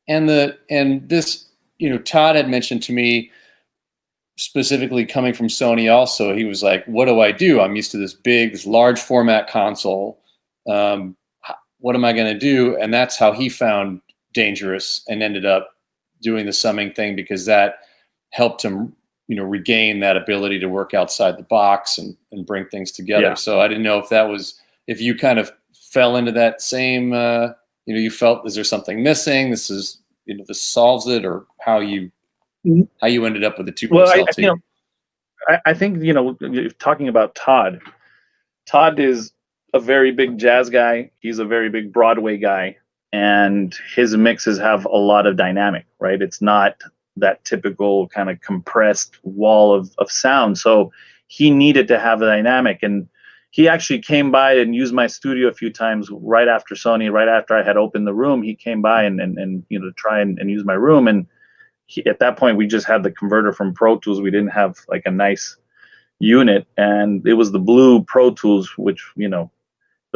And this, Todd had mentioned to me, specifically coming from Sony also, he was like, what do? I'm used to this large format console. What am I going to do? And that's how he found Dangerous and ended up doing the summing thing, because that helped him, regain that ability to work outside the box and bring things together. Yeah. So I didn't know if you kind of fell into that same, you felt, is there something missing? This is, this solves it, or how you ended up with the 2-bus LT. I think, talking about Todd is a very big jazz guy. He's a very big Broadway guy, and his mixes have a lot of dynamic, right? It's not that typical kind of compressed wall of sound. So he needed to have a dynamic, and he actually came by and used my studio a few times right after Sony, right after I had opened the room. He came by and try and use my room. And at that point, we just had the converter from Pro Tools. We didn't have like a nice unit, and it was the Blue Pro Tools, which, the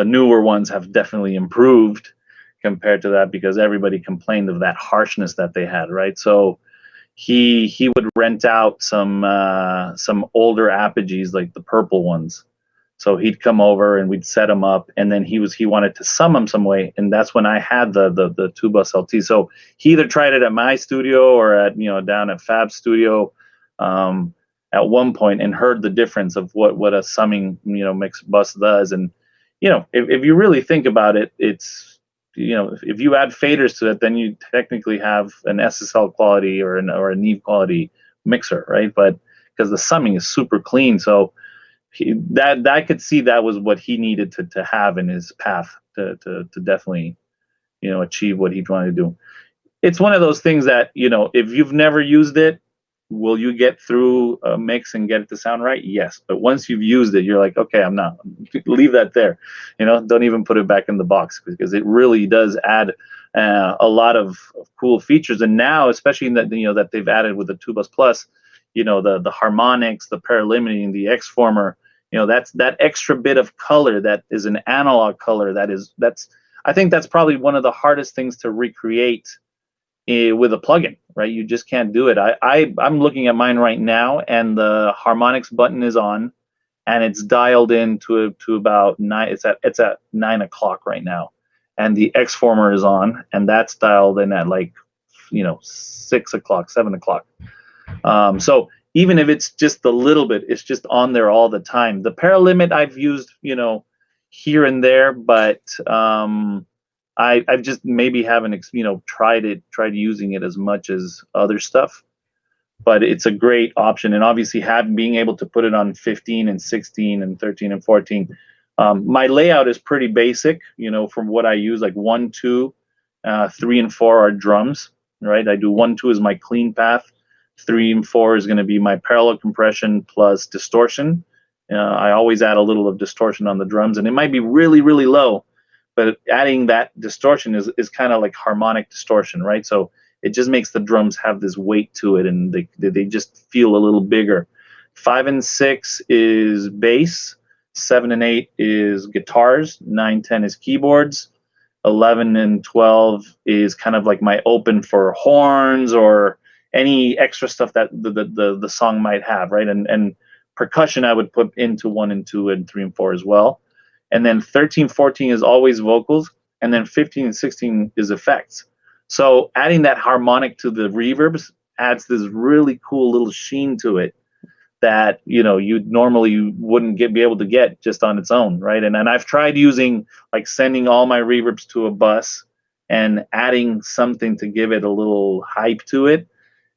newer ones have definitely improved compared to that, because everybody complained of that harshness that they had, right? So he would rent out some older Apogees, like the purple ones. So he'd come over and we'd set him up, and then he wanted to sum them some way, and that's when I had the two bus LT. So he either tried it at my studio or at down at Fab's studio at one point, and heard the difference of what a summing mixed bus does. And if you really think about it, it's if you add faders to it, then you technically have an SSL quality or a Neve quality mixer, right? But because the summing is super clean, so that I could see that was what he needed to have in his path to definitely achieve what he wanted to do. It's one of those things that if you've never used it, will you get through a mix and get it to sound right? Yes. But once you've used it, you're like, okay, I'm not. Leave that there. Don't even put it back in the box, because it really does add a lot of cool features. And now, especially that that they've added with the 2-Bus Plus, the harmonics, the paralimiting, the X-former, that's that extra bit of color that is an analog color. I think that's probably one of the hardest things to recreate with a plugin, right? You just can't do it. I'm looking at mine right now, and the harmonics button is on, and it's dialed in to about 9. It's at 9 o'clock right now, and the X-former is on, and that's dialed in at 6 o'clock, 7 o'clock. So even if it's just a little bit, it's just on there all the time. The paralimit I've used, here and there, but I've just maybe haven't, tried using it as much as other stuff. But it's a great option, and obviously being able to put it on 15 and 16 and 13 and 14. My layout is pretty basic, from what I use, like 1, 2, 3, and 4 are drums, right? I do 1, 2 is my clean path. 3 and 4 is going to be my parallel compression plus distortion. I always add a little of distortion on the drums, and it might be really, really low, but adding that distortion is kind of like harmonic distortion, right? So it just makes the drums have this weight to it, and they just feel a little bigger. 5 and 6 is bass. 7 and 8 is guitars. 9, 10 is keyboards. 11 and 12 is kind of like my open for horns or any extra stuff that the song might have, right? And percussion I would put into 1 and 2 and 3 and 4 as well. And then 13, 14 is always vocals, and then 15 and 16 is effects. So adding that harmonic to the reverbs adds this really cool little sheen to it that you normally wouldn't be able to get just on its own, right? And I've tried using, like, sending all my reverbs to a bus and adding something to give it a little hype to it.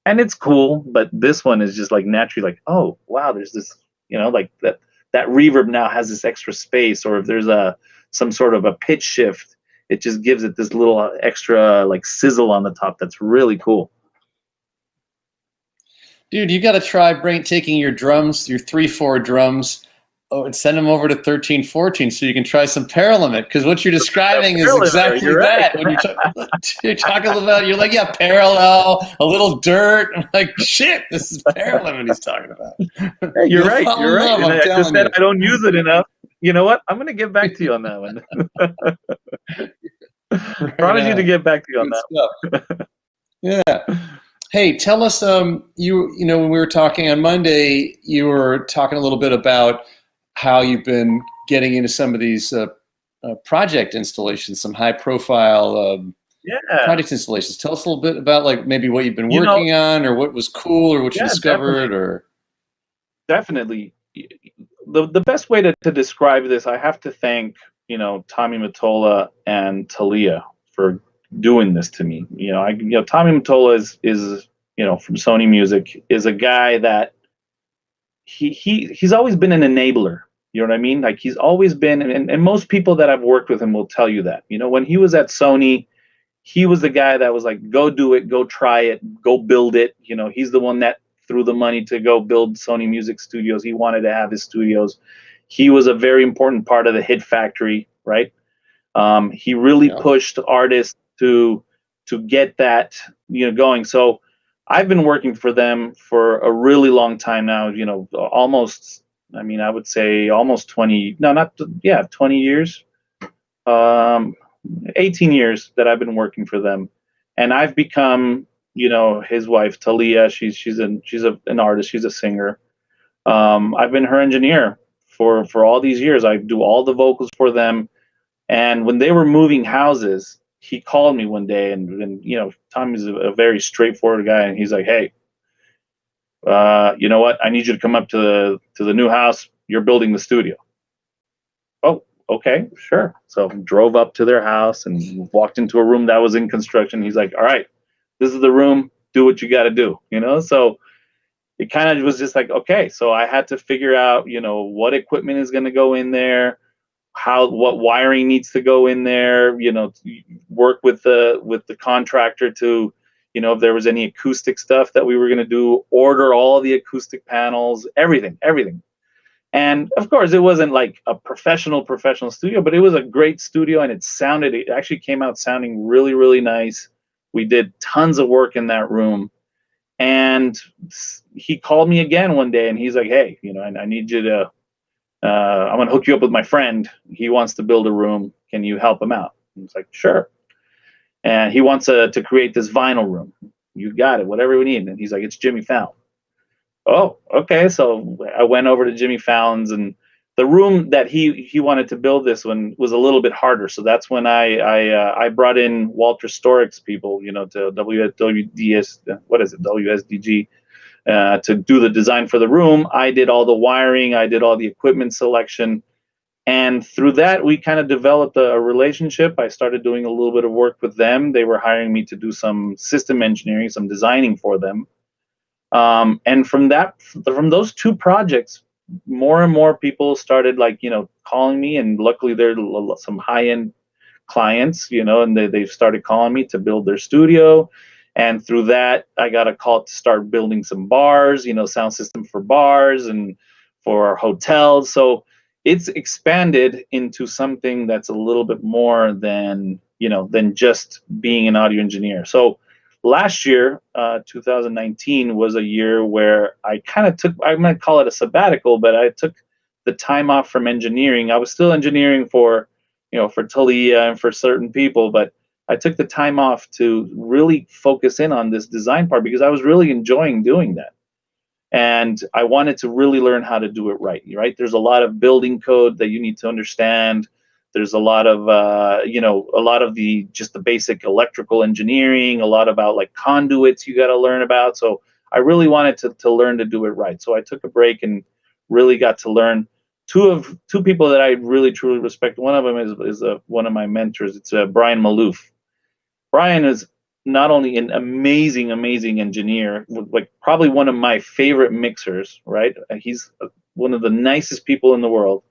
And it's cool, but this one is just like naturally like, oh wow, there's this, like that reverb now has this extra space, or if there's some sort of a pitch shift, it just gives it this little extra like sizzle on the top. That's really cool. Dude, you got to try taking your drums, your 3/4 drums, and send them over to 13, 14 so you can try some paralimit, because what you're describing is exactly that. When you're talking about, you're like, yeah, parallel, a little dirt. I'm like, shit, this is paralimit he's talking about. Hey, you're right. You're right. And I just said I don't use it enough. You know what? I'm going to get back to you on that one. Promise you to get back to you on that. Yeah. Hey, tell us, when we were talking on Monday, you were talking a little bit about how you've been getting into some of these project installations, some high-profile project installations. Tell us a little bit about, like, maybe what you've been working on, or what was cool, or what you discovered. Definitely. The best way to describe this, I have to thank Tommy Mottola and Thalia for doing this to me. Tommy Mottola is from Sony Music, is a guy that he's always been an enabler. You know what I mean? Like, he's always been, and most people that I've worked with him will tell you that. When he was at Sony, he was the guy that was like, go do it, go try it, go build it. He's the one that threw the money to go build Sony Music Studios. He wanted to have his studios. He was a very important part of the Hit Factory, right? He really pushed artists to get that going. So I've been working for them for a really long time now, almost, I would say almost 20 years, 18 years that I've been working for them. And I've become his wife Thalia. She's an artist. She's a singer. I've been her engineer for all these years. I do all the vocals for them. And when they were moving houses, he called me one day, and Tommy's a very straightforward guy, and he's like, "Hey, you know what? I need you to come up to the new house. You're building the studio." Oh, okay, sure. So drove up to their house and walked into a room that was in construction. He's like, "All right, this is the room. Do what you got to do." So it kind of was just like, okay. So I had to figure out, what equipment is going to go in there, what wiring needs to go in there. Work with the contractor to, if there was any acoustic stuff that we were going to do, order all the acoustic panels, everything. And of course, it wasn't like a professional studio, but it was a great studio, and it actually came out sounding really, really nice. We did tons of work in that room. And he called me again one day, and he's like, "Hey, I need you to, I'm going to hook you up with my friend. He wants to build a room. Can you help him out?" I was like, "Sure." And he wants to create this vinyl room. You got it, whatever we need. And he's like, "It's Jimmy Fallon." Oh, okay. So I went over to Jimmy Fallon's, and the room that he wanted to build this one was a little bit harder. So that's when I brought in Walter Storik's people, to WSDG, to do the design for the room. I did all the wiring. I did all the equipment selection. And through that, we kind of developed a relationship. I started doing a little bit of work with them. They were hiring me to do some system engineering, some designing for them. And from those two projects, more and more people started calling me, and luckily there are some high-end clients, and they've started calling me to build their studio. And through that, I got a call to start building some bars, sound system for bars and for hotels. So it's expanded into something that's a little bit more than just being an audio engineer. So last year, 2019, was a year where I kind of took, I'm going to call it a sabbatical, but I took the time off from engineering. I was still engineering for Thalia and for certain people, but I took the time off to really focus in on this design part because I was really enjoying doing that. And I wanted to really learn how to do it right. There's a lot of building code that you need to understand. There's a lot of, just the basic electrical engineering, a lot about conduits you got to learn about. So I really wanted to learn to do it right. So I took a break and really got to learn. Two people that I really truly respect. One of them is one of my mentors. It's Brian Malouf. Brian is not only an amazing engineer, probably one of my favorite mixers. Right, he's one of the nicest people in the world.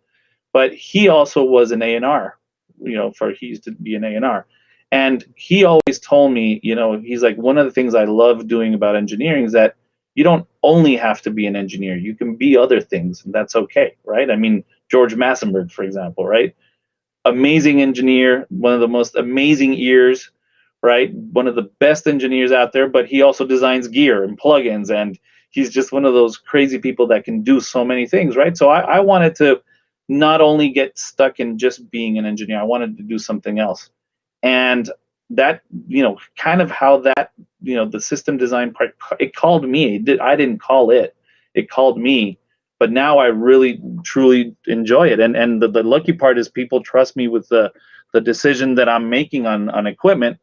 But he also was an A&R, he used to be an A&R. And he always told me, he's like, one of the things I love doing about engineering is that you don't only have to be an engineer. You can be other things, and that's okay, right? I mean, George Massenburg, for example, right? Amazing engineer, one of the most amazing ears, right? One of the best engineers out there, but he also designs gear and plugins, and he's just one of those crazy people that can do so many things, right? So I wanted to not only get stuck in just being an engineer, I wanted to do something else. And that, kind of how that, the system design part, it called me. I didn't call it. It called me. But now I really, truly enjoy it. And the lucky part is people trust me with the decision that I'm making on equipment.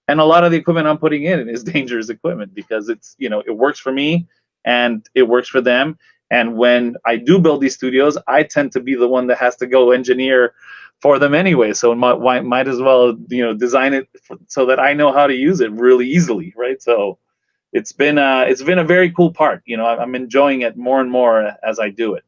And a lot of the equipment I'm putting in is dangerous equipment because it's, it works for me and it works for them. And when I do build these studios, I tend to be the one that has to go engineer for them anyway. So might as well, design it so that I know how to use it really easily, right? So it's been a very cool part. I'm enjoying it more and more as I do it.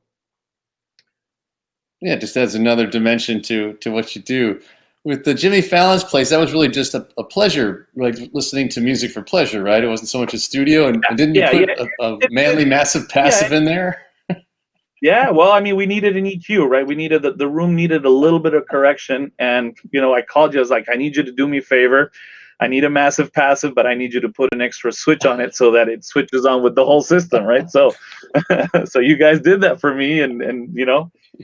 Yeah, it just adds another dimension to what you do. With the Jimmy Fallon's place, that was really just a pleasure, listening to music for pleasure, right? It wasn't so much a studio, and didn't you put a manly massive passive in there? Yeah, well, I mean, we needed an EQ, right? We needed the room needed a little bit of correction, and I called you. I was like, I need you to do me a favor. I need a massive passive, but I need you to put an extra switch on it so that it switches on with the whole system, right? So, so you guys did that for me, and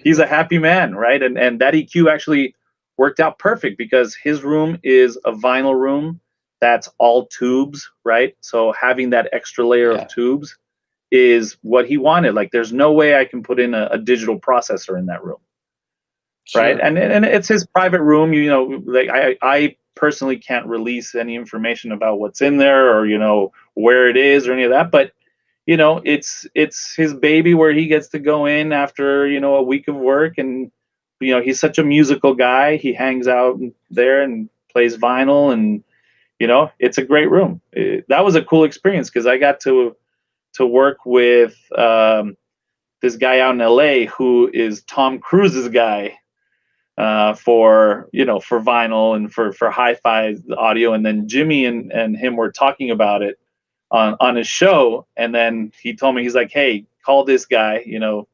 he's a happy man, right? And that EQ actually worked out perfect because his room is a vinyl room, that's all tubes, right? So having that extra layer of tubes is what he wanted. Like, there's no way I can put in a digital processor in that room, right? And it's his private room. You know, like I personally can't release any information about what's in there, or, you know, where it is or any of that. But, you know, it's his baby, where he gets to go in after, you know, a week of work. And, you know, he's such a musical guy. He hangs out there and plays vinyl, and, you know, it's a great room. That was a cool experience, because I got to work with this guy out in LA who is Tom Cruise's guy for, you know, for vinyl and for hi-fi audio. And then Jimmy and him were talking about it on his show. And then he told me, he's like, hey, call this guy, you know,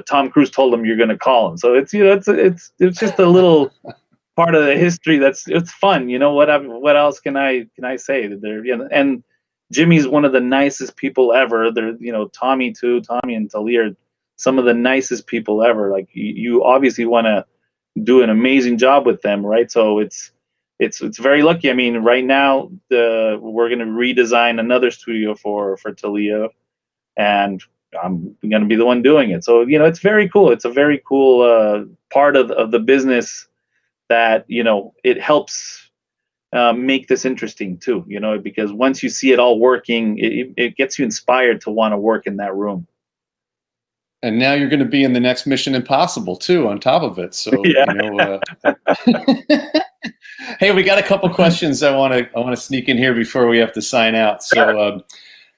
Tom Cruise told him you're going to call him. So it's, you know, it's just a little part of the history. It's fun. You know, what else can I say? They're, you know, and Jimmy's one of the nicest people ever. They're, you know, Tommy and Thalia are some of the nicest people ever. Like, you obviously want to do an amazing job with them, right? So it's very lucky. I mean, right now we're going to redesign another studio for Thalia, and I'm going to be the one doing it. So, you know, it's very cool. It's a very cool part of the business that, you know, it helps make this interesting too, you know, because once you see it all working, it gets you inspired to want to work in that room. And now you're going to be in the next Mission Impossible too, on top of it. So, you know, hey, we got a couple questions I want to sneak in here before we have to sign out. So,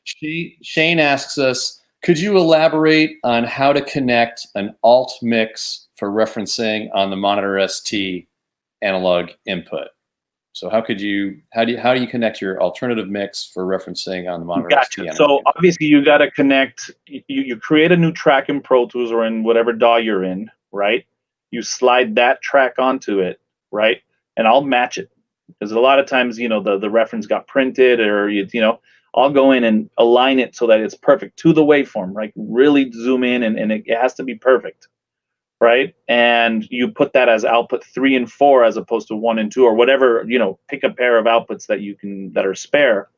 Shane asks us, could you elaborate on how to connect an alt mix for referencing on the Monitor ST analog input? So how do you connect your alternative mix for referencing on the Monitor ST? So obviously you got to connect. You create a new track in Pro Tools or in whatever DAW you're in, right? You slide that track onto it, right? And I'll match it, because a lot of times, you know, the reference got printed, or you know, I'll go in and align it so that it's perfect to the waveform, right? Really zoom in, and it has to be perfect. Right, and you put that as output 3 and 4 as opposed to 1 and 2, or whatever, you know, pick a pair of outputs that are spare,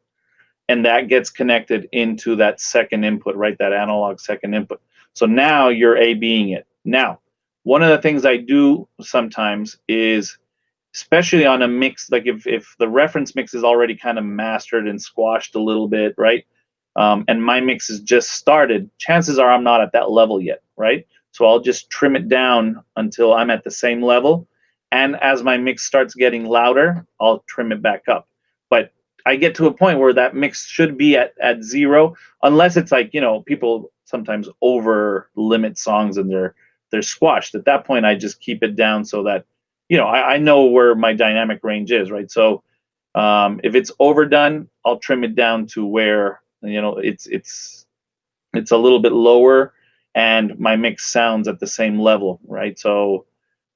and that gets connected into that second input, right? That analog second input. So now you're A-Bing it. Now, one of the things I do sometimes is, especially on a mix, like if the reference mix is already kind of mastered and squashed a little bit, right? And my mix is just started, chances are I'm not at that level yet, right? So I'll just trim it down until I'm at the same level. And as my mix starts getting louder, I'll trim it back up. But I get to a point where that mix should be at 0, unless it's like, you know, people sometimes over limit songs and they're squashed. At that point, I just keep it down so that, you know, I know where my dynamic range is, right? So if it's overdone, I'll trim it down to where, you know, it's a little bit lower, and my mix sounds at the same level, right? So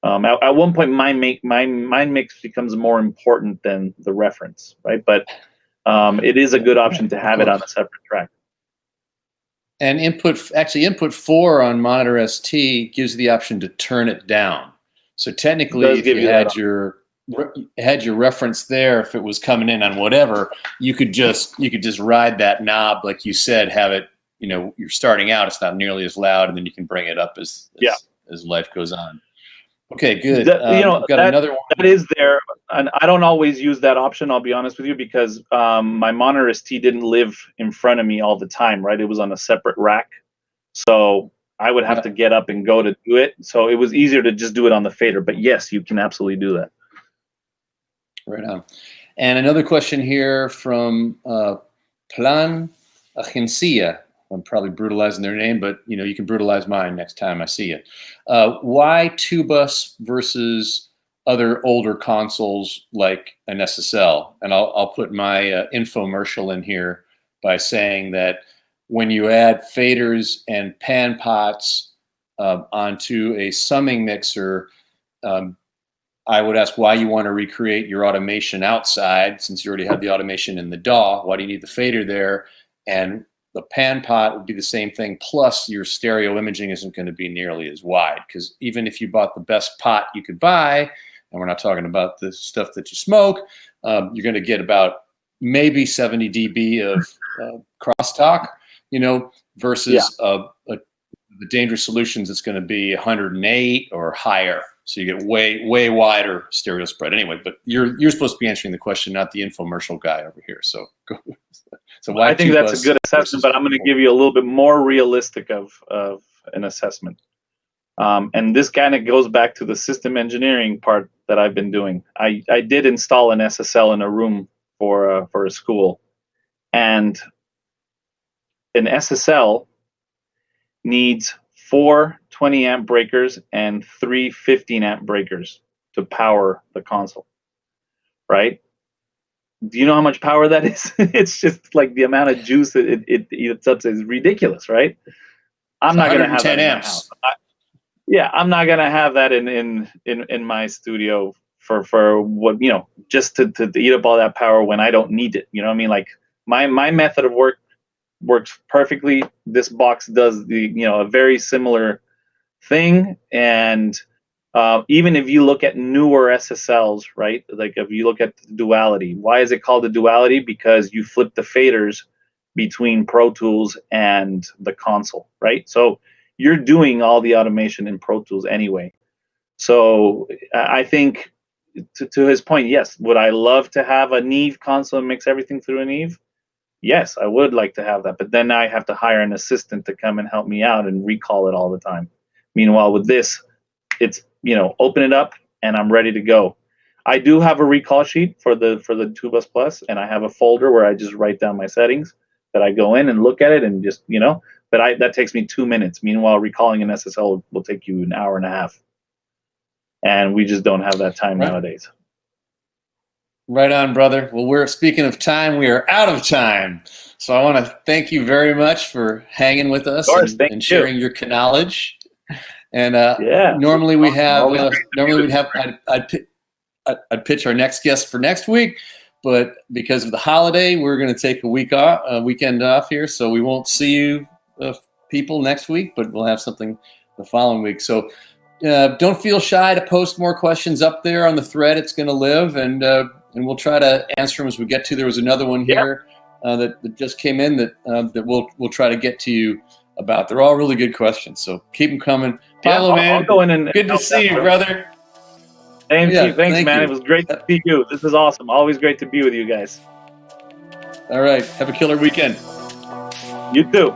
at one point, my mix becomes more important than the reference, right? But it is a good option to have it on a separate track. And input 4 on Monitor ST gives you the option to turn it down. So technically, if you had your reference there, if it was coming in on whatever, you could just ride that knob, like you said, have it, you know, you're starting out, it's not nearly as loud, and then you can bring it up as life goes on. Okay, good. You know, got another one. That is there, and I don't always use that option, I'll be honest with you, because my Monitor ST didn't live in front of me all the time, right? It was on a separate rack. So I would have to get up and go to do it. So it was easier to just do it on the fader. But yes, you can absolutely do that. Right on. And another question here from Plan Agencia. I'm probably brutalizing their name, but you know, you can brutalize mine next time I see you. Why 2-bus versus other older consoles like an SSL? And I'll put my infomercial in here by saying that when you add faders and pan pots onto a summing mixer, I would ask why you want to recreate your automation outside, since you already have the automation in the DAW. Why do you need the fader there? And the pan pot would be the same thing, plus your stereo imaging isn't going to be nearly as wide, because even if you bought the best pot you could buy and we're not talking about the stuff that you smoke, you're going to get about maybe 70 dB of crosstalk, versus the dangerous solutions, it's going to be 108 or higher. So you get way wider stereo spread. Anyway, but you're supposed to be answering the question, not the infomercial guy over here. So why I think that's a good assessment, but I'm going to give you a little bit more realistic of an assessment. And this kind of goes back to the system engineering part that I've been doing. I did install an SSL in a room for a school, and an SSL needs 4 20 amp breakers and 3 15 amp breakers to power the console, right? Do you know how much power that is? It's just like the amount of juice that it eats up is ridiculous, right? I'm not going to have that in my house. I'm not going to have that in my studio for what, just to eat up all that power when I don't need it. You know what I mean? Like my method of work works perfectly. This box does a very similar thing. And even if you look at newer SSLs, right? Like if you look at the duality, why is it called a duality? Because you flip the faders between Pro Tools and the console, right? So you're doing all the automation in Pro Tools anyway. So I think to his point, yes, would I love to have a Neve console and mix everything through a Neve? Yes, I would like to have that, but then I have to hire an assistant to come and help me out and recall it all the time. Meanwhile, with this, it's, open it up and I'm ready to go. I do have a recall sheet for the Tubas Plus, and I have a folder where I just write down my settings that I go in and look at it and just, but that takes me 2 minutes. Meanwhile, recalling an SSL will take you an hour and a half. And we just don't have that time nowadays. Right on, brother. Well, we're speaking of time, we are out of time. So I want to thank you very much for hanging with us and sharing your knowledge. And normally we have I'd pitch our next guest for next week, but because of the holiday, we're going to take a weekend off here, so we won't see you people next week, but we'll have something the following week. So don't feel shy to post more questions up there on the thread. It's going to live, and we'll try to answer them as we get to. There was another one here that just came in that we'll try to get to you about. They're all really good questions, so keep them coming. Pablo, man, I'll go in and good to see you, brother. Thanks, man. It was great to see you. This is awesome. Always great to be with you guys. All right. Have a killer weekend. You too.